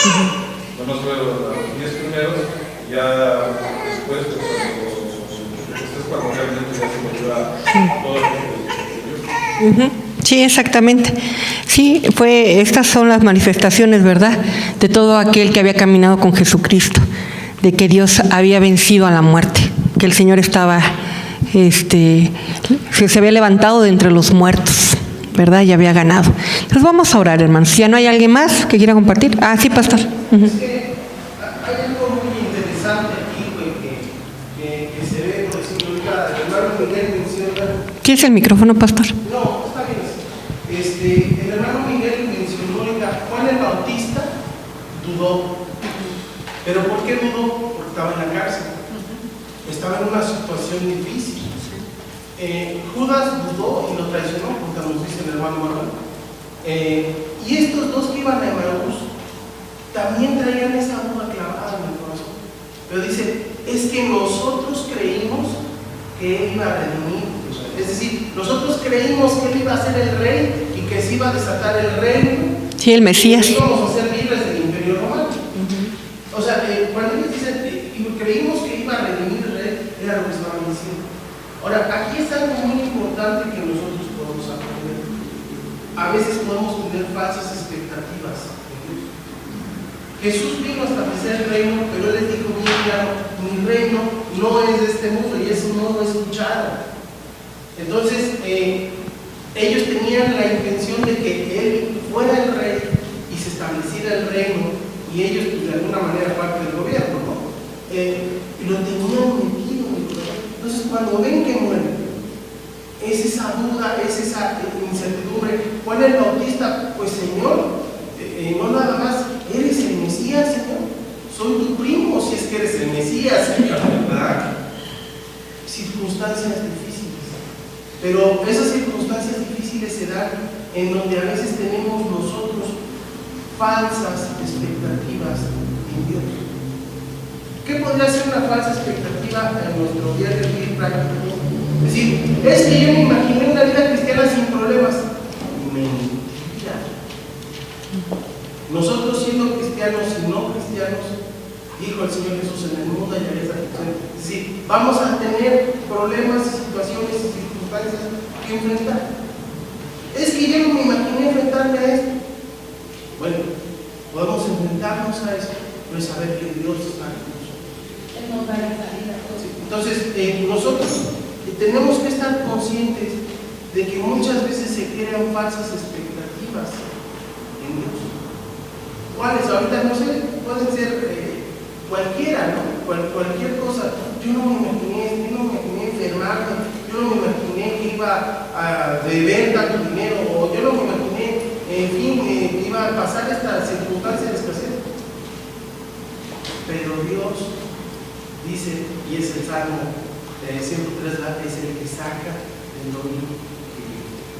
Santo. Nomás fueron los 10 primeros, y ya después, pues, cuando realmente ya se volvió a todo el mundo. Sí, exactamente. Sí, estas son las manifestaciones, ¿verdad?, de todo aquel que había caminado con Jesucristo, de que Dios había vencido a la muerte, que el Señor estaba, se había levantado de entre los muertos, ¿verdad?, y había ganado. Entonces vamos a orar, hermanos. ¿Ya no hay alguien más que quiera compartir? Ah, sí, pastor. Es que hay algo muy interesante aquí, que se ve, por ejemplo, ahorita el hermano Miguel menciona. ¿Tienes el micrófono, pastor? No, está bien. El hermano Miguel mencionó, Juan el Bautista dudó. ¿Pero por qué dudó? Porque estaba en la cárcel. Estaba en una situación difícil. Judas dudó y lo traicionó, porque nos dice el hermano Manuel. Y estos dos que iban a Emaús también traían esa duda clavada en el corazón. Pero dice, es que nosotros creímos que él iba a redimir. Es decir, nosotros creímos que él iba a ser el rey y que se iba a desatar el reino. Sí, el Mesías. Y íbamos a ser libres del imperio romano. O sea, cuando ellos dicen, creímos que iba a redimir el rey, era lo que estaban diciendo. Ahora, aquí es algo muy importante que nosotros podemos aprender. A veces podemos tener falsas expectativas de Dios. Jesús vino a establecer el reino, pero él les dijo bien claro, mi reino no es de este mundo, y eso no lo escucharon. Entonces, ellos tenían la intención de que él fuera el rey y se estableciera el reino, y ellos, pues, de alguna manera, parte del gobierno, ¿no? Lo tenían metido en el gobierno. Entonces, cuando ven que muere, es esa duda, es esa incertidumbre. Juan el Bautista, pues, Señor, no nada más, ¿eres el Mesías, Señor? Soy tu primo, si es que eres el Mesías, Señor, ¿verdad? Circunstancias difíciles. Pero esas circunstancias difíciles se dan en donde a veces tenemos nosotros falsas expectativas en Dios. ¿Qué podría ser una falsa expectativa en nuestro día de vivir práctico? Es decir, es que yo me imaginé una vida cristiana sin problemas. Mentira. Nosotros, siendo cristianos y no cristianos, dijo el Señor Jesús, en el mundo hallaréis aflicción. Es decir, vamos a tener problemas, situaciones y circunstancias que enfrentar. Es que yo no me imaginé enfrentarme a esto. Bueno, podemos enfrentarnos a eso, pero saber que Dios está con nosotros. Él nos da la salida. Entonces, nosotros tenemos que estar conscientes de que muchas veces se crean falsas expectativas en Dios. ¿Cuáles? Ahorita no sé, pueden ser cualquiera, ¿no? Cualquier cosa. Yo no me imaginé enfermarme, yo no me imaginé que iba a deber tanto dinero, o a pasar esta circunstancia de escasez. Pero Dios dice, y es el Salmo 103, es el que saca el dominio.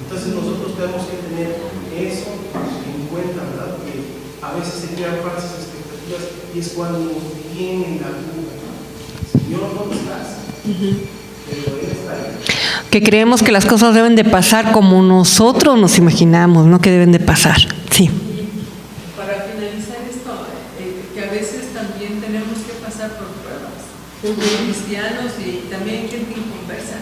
Entonces nosotros tenemos que tener eso en cuenta, ¿verdad? Que a veces se crean falsas expectativas y es cuando nos viene la duda. Señor, ¿dónde estás? Pero Él está ahí. Que creemos que las cosas deben de pasar como nosotros nos imaginamos, no que deben de pasar. Sí. Para finalizar esto, que a veces también tenemos que pasar por pruebas, cristianos y también gente inconversa,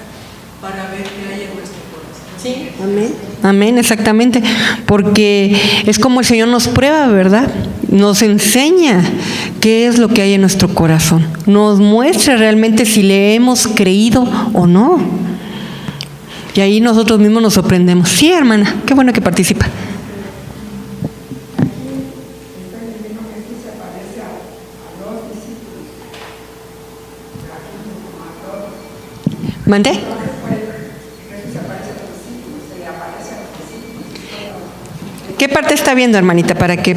para ver qué hay en nuestro corazón. Sí, amén. Amén, exactamente. Porque es como el Señor nos prueba, ¿verdad? Nos enseña qué es lo que hay en nuestro corazón. Nos muestra realmente si le hemos creído o no. Y ahí nosotros mismos nos sorprendemos. Sí, hermana, qué bueno que participa. ¿Mandé? ¿Qué parte está viendo, hermanita, para que...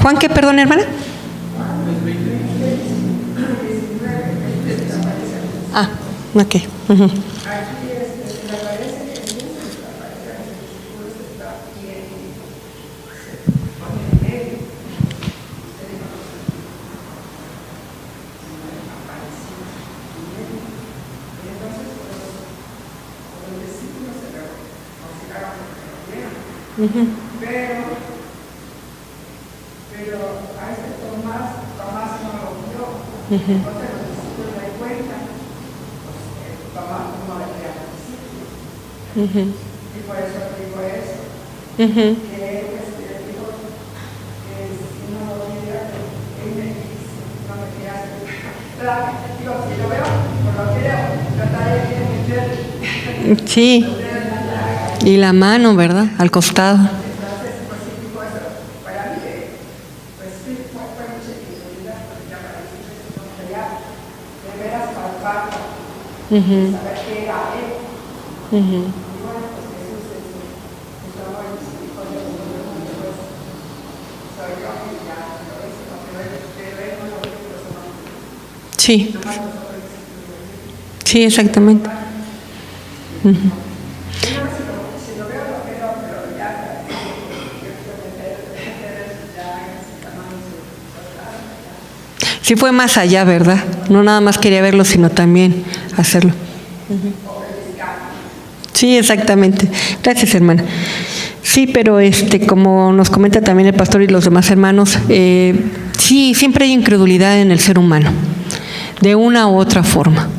Juan, ¿qué? Perdón, hermana. Ah, ok. Pero a este Tomás no lo vio. Entonces los discípulos le cuentan, Tomás no le queda a los discípulos. Y por eso digo eso. Que él dijo que si no lo viera, él me dice, no me queda. Digo, si lo veo, por lo que veo, trataré de meter. Sí. Y la mano, ¿verdad? Al costado. Entonces, pues sí, digo eso. Para mí, pues sí, fue mucha incredulidad, porque ya para mí ya de veras palpar, saber qué era él. Y bueno, pues Jesús es amor y misericordia de Dios, pues soy yo y ya lo hice, pero él no lo hizo, pero eso no. Sí. Sí, exactamente. Sí fue más allá, ¿verdad? No nada más quería verlo, sino también hacerlo. Sí, exactamente. Gracias, hermana. Sí, pero como nos comenta también el pastor y los demás hermanos, sí, siempre hay incredulidad en el ser humano, de una u otra forma.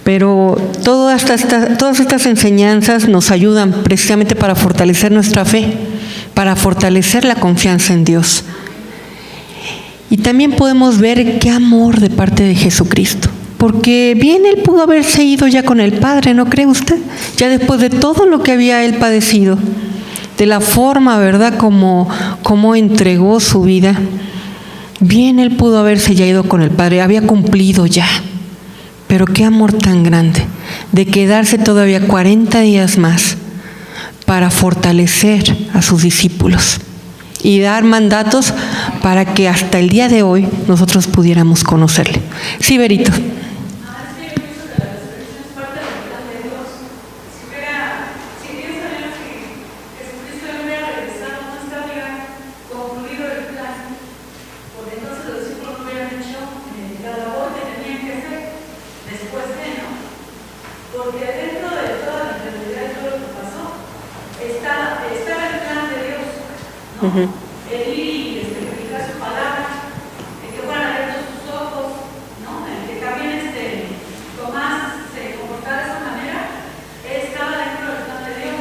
Pero todas estas enseñanzas nos ayudan precisamente para fortalecer nuestra fe, para fortalecer la confianza en Dios. Y también podemos ver qué amor de parte de Jesucristo. Porque bien Él pudo haberse ido ya con el Padre, ¿no cree usted? Ya después de todo lo que había Él padecido, de la forma, ¿verdad?, como entregó su vida. Bien Él pudo haberse ya ido con el Padre, había cumplido ya. Pero qué amor tan grande, de quedarse todavía 40 días más para fortalecer a sus discípulos y dar mandatos para que hasta el día de hoy nosotros pudiéramos conocerle. Sí, Berito. Porque dentro de toda la enfermedad y todo lo que pasó, estaba el plan de Dios, ¿no? El ir y predicar su palabra, el que fueran abiertos sus ojos, ¿no? El que también Tomás se comportara de esa manera, estaba dentro del plan de Dios.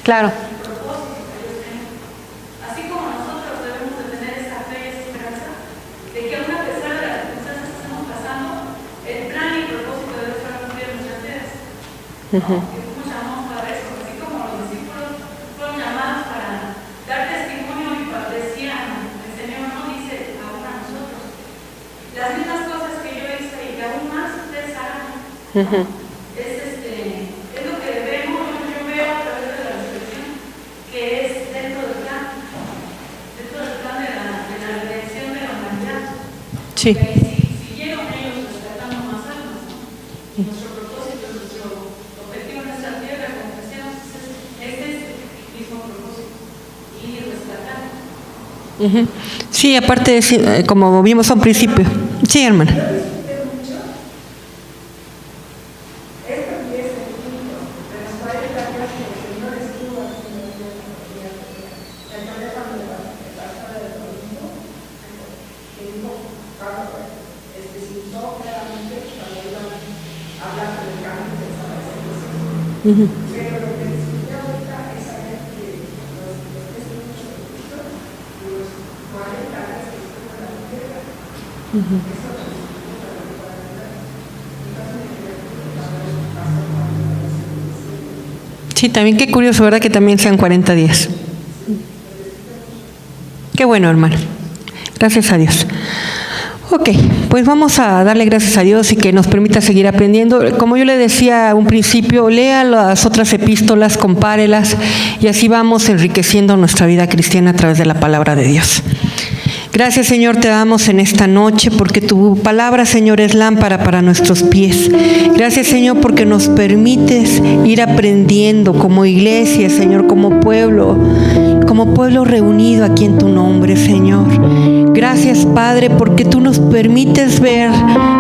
Claro. El propósito que Dios tiene. Así como nosotros debemos de tener esa fe y esa esperanza de que aún a pesar de las circunstancias que estamos pasando, el plan y propósito de Dios va a cumplir en nuestras vidas. Que fuimos llamados para eso, así como los discípulos fueron llamados para dar testimonio Es lo que vemos, yo veo a través de la reflexión, que es dentro del plan de la redención de la humanidad. Sí. Si llegan ellos rescatando más almas, ¿no? Nuestro propósito, nuestro objetivo en esta tierra, como decíamos, es este mismo propósito, ir rescatando. Sí, aparte, como vimos a un principio. Sí, hermana. Sí, también qué curioso, ¿verdad? Que también sean 40 días. Qué bueno, hermano. Gracias a Dios. Ok, pues vamos a darle gracias a Dios y que nos permita seguir aprendiendo. Como yo le decía a un principio, lea las otras epístolas, compárelas y así vamos enriqueciendo nuestra vida cristiana a través de la palabra de Dios. Gracias, Señor, te damos en esta noche porque tu palabra, Señor, es lámpara para nuestros pies. Gracias, Señor, porque nos permites ir aprendiendo como iglesia, Señor, como pueblo reunido aquí en tu nombre, Señor. Gracias, Padre, porque tú nos permites ver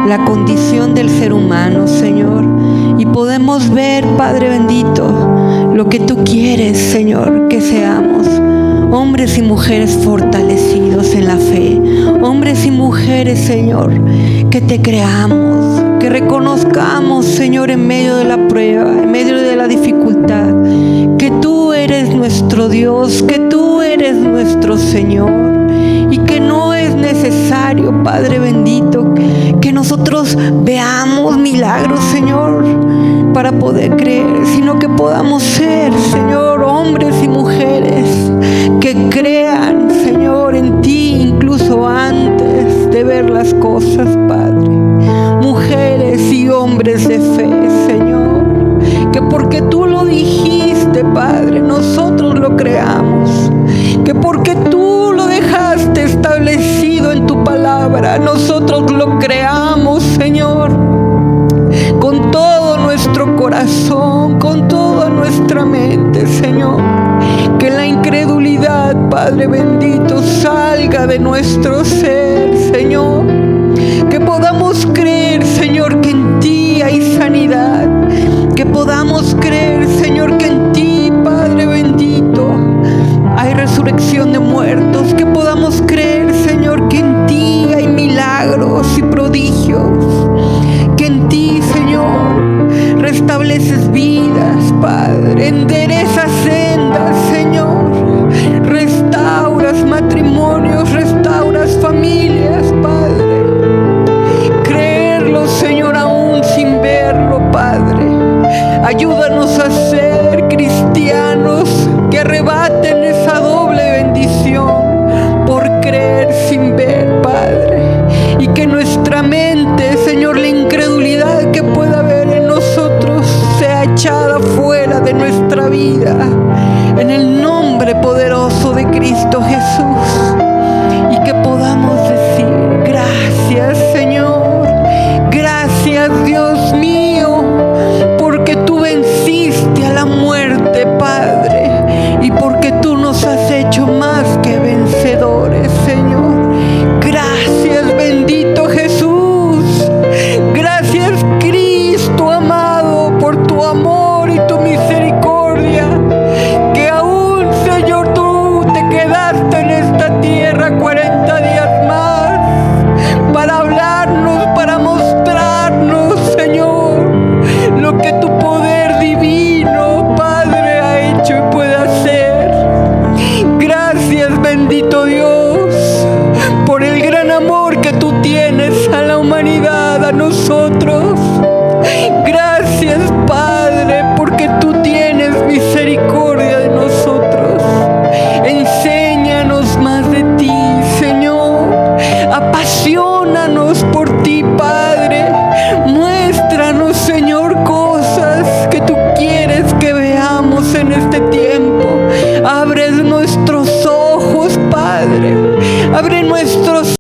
la condición del ser humano, Señor, y podemos ver, Padre bendito, lo que tú quieres, Señor, que seamos. Hombres y mujeres fortalecidos en la fe. Hombres y mujeres, Señor, que te creamos, que reconozcamos, Señor, en medio de la prueba, en medio de la dificultad, que tú eres nuestro Dios, que tú eres nuestro Señor y que no es necesario, Padre bendito, que nosotros veamos milagros, Señor, para poder creer, sino que podamos ser, Señor, hombres y mujeres que crean, Señor, en ti incluso antes de ver las cosas, Padre. Mujeres y hombres de fe, Señor, que porque tú lo dijiste, Padre, nosotros lo creamos, que porque tú lo dejaste establecido en tu palabra, nosotros lo creamos, Señor, con todo nuestro corazón, con toda nuestra mente, Señor. Que la incredulidad, Padre bendito, salga de nuestro ser, Señor. Que podamos creer, Señor, que en ti hay sanidad. Que podamos creer, Señor, que en ti, Padre bendito, hay resurrección de muertos. Que podamos creer, Señor, que en ti hay milagros y prodigios. Que en ti, Señor, restableces vidas, Padre, enderezas sendas, Señor, restauras matrimonios, restauras familias, Padre. Creerlo, Señor, aún sin verlo, Padre. Ayúdanos a ser cristianos que arrebaten esa doble bendición por creer sin ver, Padre. Y que nuestra mente, Señor, la incredulidad que pueda haber en nosotros sea echada fuera de nuestra vida. En el nombre poderoso de Cristo Jesús. Y que podamos decir, gracias, Señor. Gracias, Dios mío, porque tú venciste a la muerte, Padre. Y porque tú nos has hecho más que vencedores, Señor. Gracias, bendito Jesús. Gracias, Cristo amado, por tu amor y tu misericordia. Que aún, Señor, tú te quedaste en esta tierra Abre nuestro